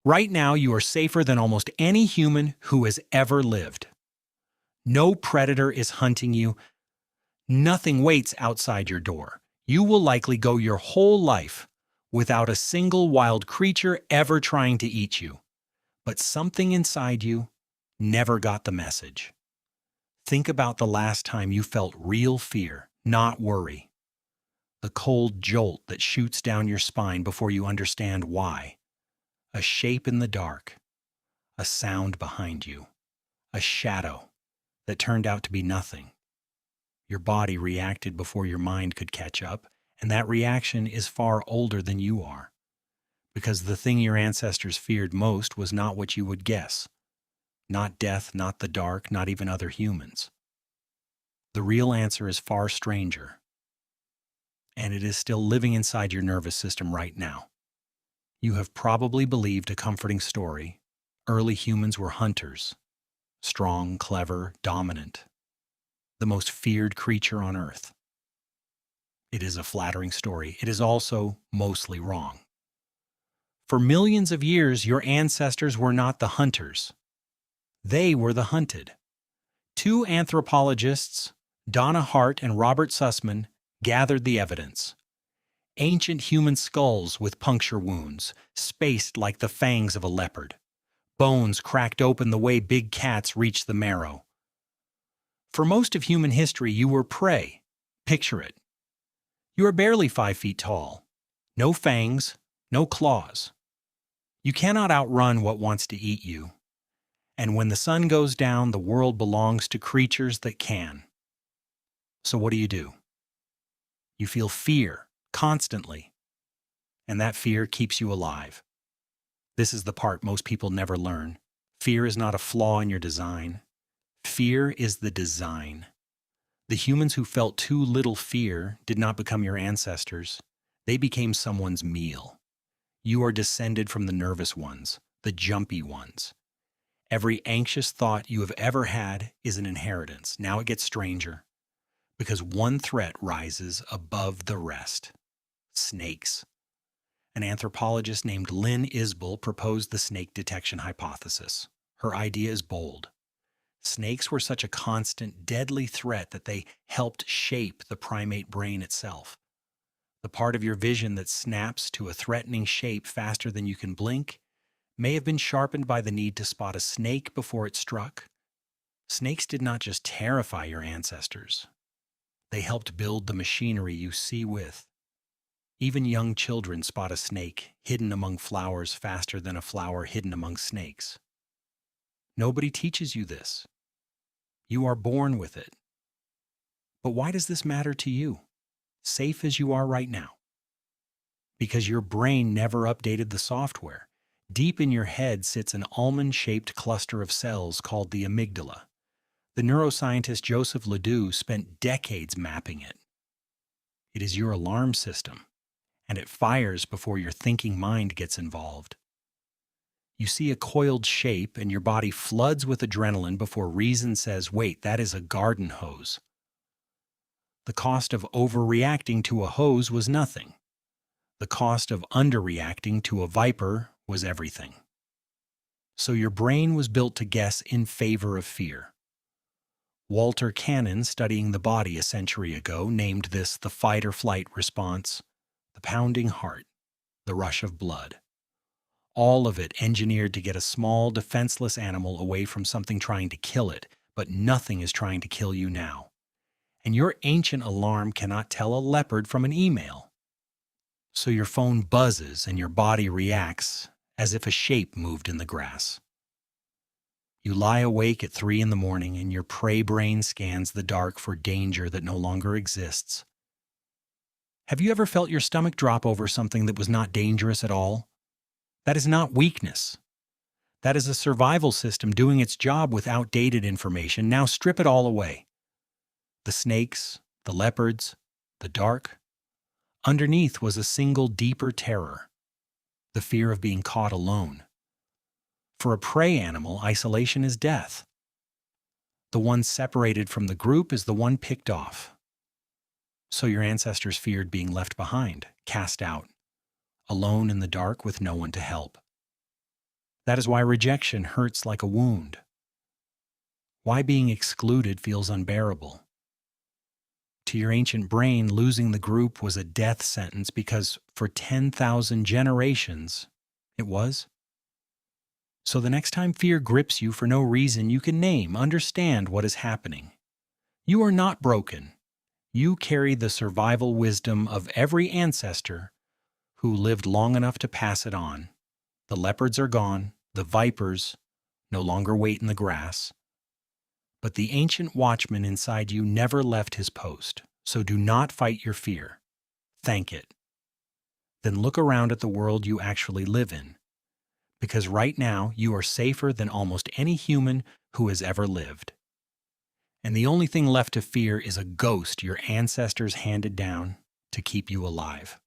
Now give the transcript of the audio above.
Right now, you are safer than almost any human who has ever lived. No predator is hunting you. Nothing waits outside your door. You will likely go your whole life without a single wild creature ever trying to eat you. But something inside you never got the message. Think about the last time you felt real fear, not worry. The cold jolt that shoots down your spine before you understand why. A shape in the dark. A sound behind you. A shadow that turned out to be nothing. Your body reacted before your mind could catch up, and that reaction is far older than you are. Because the thing your ancestors feared most was not what you would guess. Not death, not the dark, not even other humans. The real answer is far stranger, and it is still living inside your nervous system right now. You have probably believed a comforting story. Early humans were hunters, strong, clever, dominant, the most feared creature on Earth. It is a flattering story. It is also mostly wrong. For millions of years, your ancestors were not the hunters. They were the hunted. Two anthropologists, Donna Hart and Robert Sussman, gathered the evidence. Ancient human skulls with puncture wounds, spaced like the fangs of a leopard. Bones cracked open the way big cats reach the marrow. For most of human history, you were prey. Picture it. You are barely 5 feet tall. No fangs, no claws. You cannot outrun what wants to eat you. And when the sun goes down, the world belongs to creatures that can. So what do? You feel fear constantly, and that fear keeps you alive. This is the part most people never learn. Fear is not a flaw in your design. Fear is the design. The humans who felt too little fear did not become your ancestors. They became someone's meal. You are descended from the nervous ones, the jumpy ones. Every anxious thought you have ever had is an inheritance. Now it gets stranger, because one threat rises above the rest. Snakes. An anthropologist named Lynn Isbell proposed the snake detection hypothesis. Her idea is bold. Snakes were such a constant, deadly threat that they helped shape the primate brain itself. The part of your vision that snaps to a threatening shape faster than you can blink may have been sharpened by the need to spot a snake before it struck. Snakes did not just terrify your ancestors. They helped build the machinery you see with. Even young children spot a snake hidden among flowers faster than a flower hidden among snakes. Nobody teaches you this. You are born with it. But why does this matter to you, safe as you are right now? Because your brain never updated the software. Deep in your head sits an almond-shaped cluster of cells called the amygdala. The neuroscientist Joseph Ledoux spent decades mapping it. It is your alarm system, and it fires before your thinking mind gets involved. You see a coiled shape, and your body floods with adrenaline before reason says, wait, that is a garden hose. The cost of overreacting to a hose was nothing. The cost of underreacting to a viper was everything. So your brain was built to guess in favor of fear. Walter Cannon, studying the body a century ago, named this the fight-or-flight response, the pounding heart, the rush of blood. All of it engineered to get a small, defenseless animal away from something trying to kill it, but nothing is trying to kill you now. And your ancient alarm cannot tell a leopard from an email. So your phone buzzes and your body reacts as if a shape moved in the grass. You lie awake at 3 in the morning and your prey brain scans the dark for danger that no longer exists. Have you ever felt your stomach drop over something that was not dangerous at all? That is not weakness. That is a survival system doing its job with outdated information. Now strip it all away. The snakes, the leopards, the dark. Underneath was a single deeper terror, the fear of being caught alone. For a prey animal, isolation is death. The one separated from the group is the one picked off. So your ancestors feared being left behind, cast out, alone in the dark with no one to help. That is why rejection hurts like a wound. Why being excluded feels unbearable. To your ancient brain, losing the group was a death sentence because for 10,000 generations, it was. So the next time fear grips you for no reason, you can understand what is happening. You are not broken. You carry the survival wisdom of every ancestor who lived long enough to pass it on. The leopards are gone, the vipers no longer wait in the grass. But the ancient watchman inside you never left his post, so do not fight your fear. Thank it. Then look around at the world you actually live in, because right now you are safer than almost any human who has ever lived. And the only thing left to fear is a ghost your ancestors handed down to keep you alive.